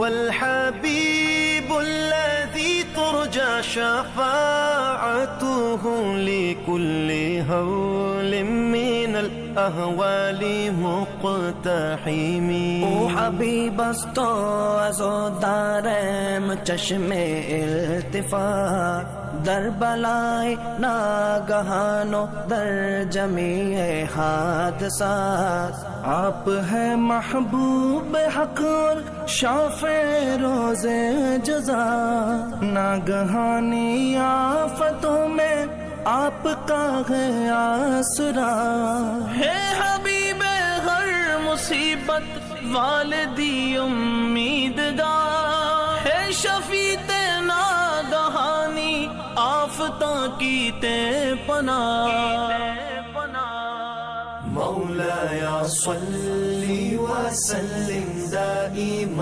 हुवल हबीबुल्लज़ी तुरजा शफ़ाअतुहु लिकुल्लि हौलिम मिनल अहवाली मुक़्तहिमी। ओ हबीबस्तो अज़ोदारम चश्मे इल्तिफ़ात दर बलाए नागहानो दर जमीए हादसात। आप है महबूब हक और शाफ़े रोज़े जज़ा। नागहानी आफतों में आपका है आसरा। है हबीबे हर मुसीबत वालिदी उम्मीदगार। है शफीते नागहानी आफता की ते पनाह। मौलाया सल्ली व सल्लिम दाइमा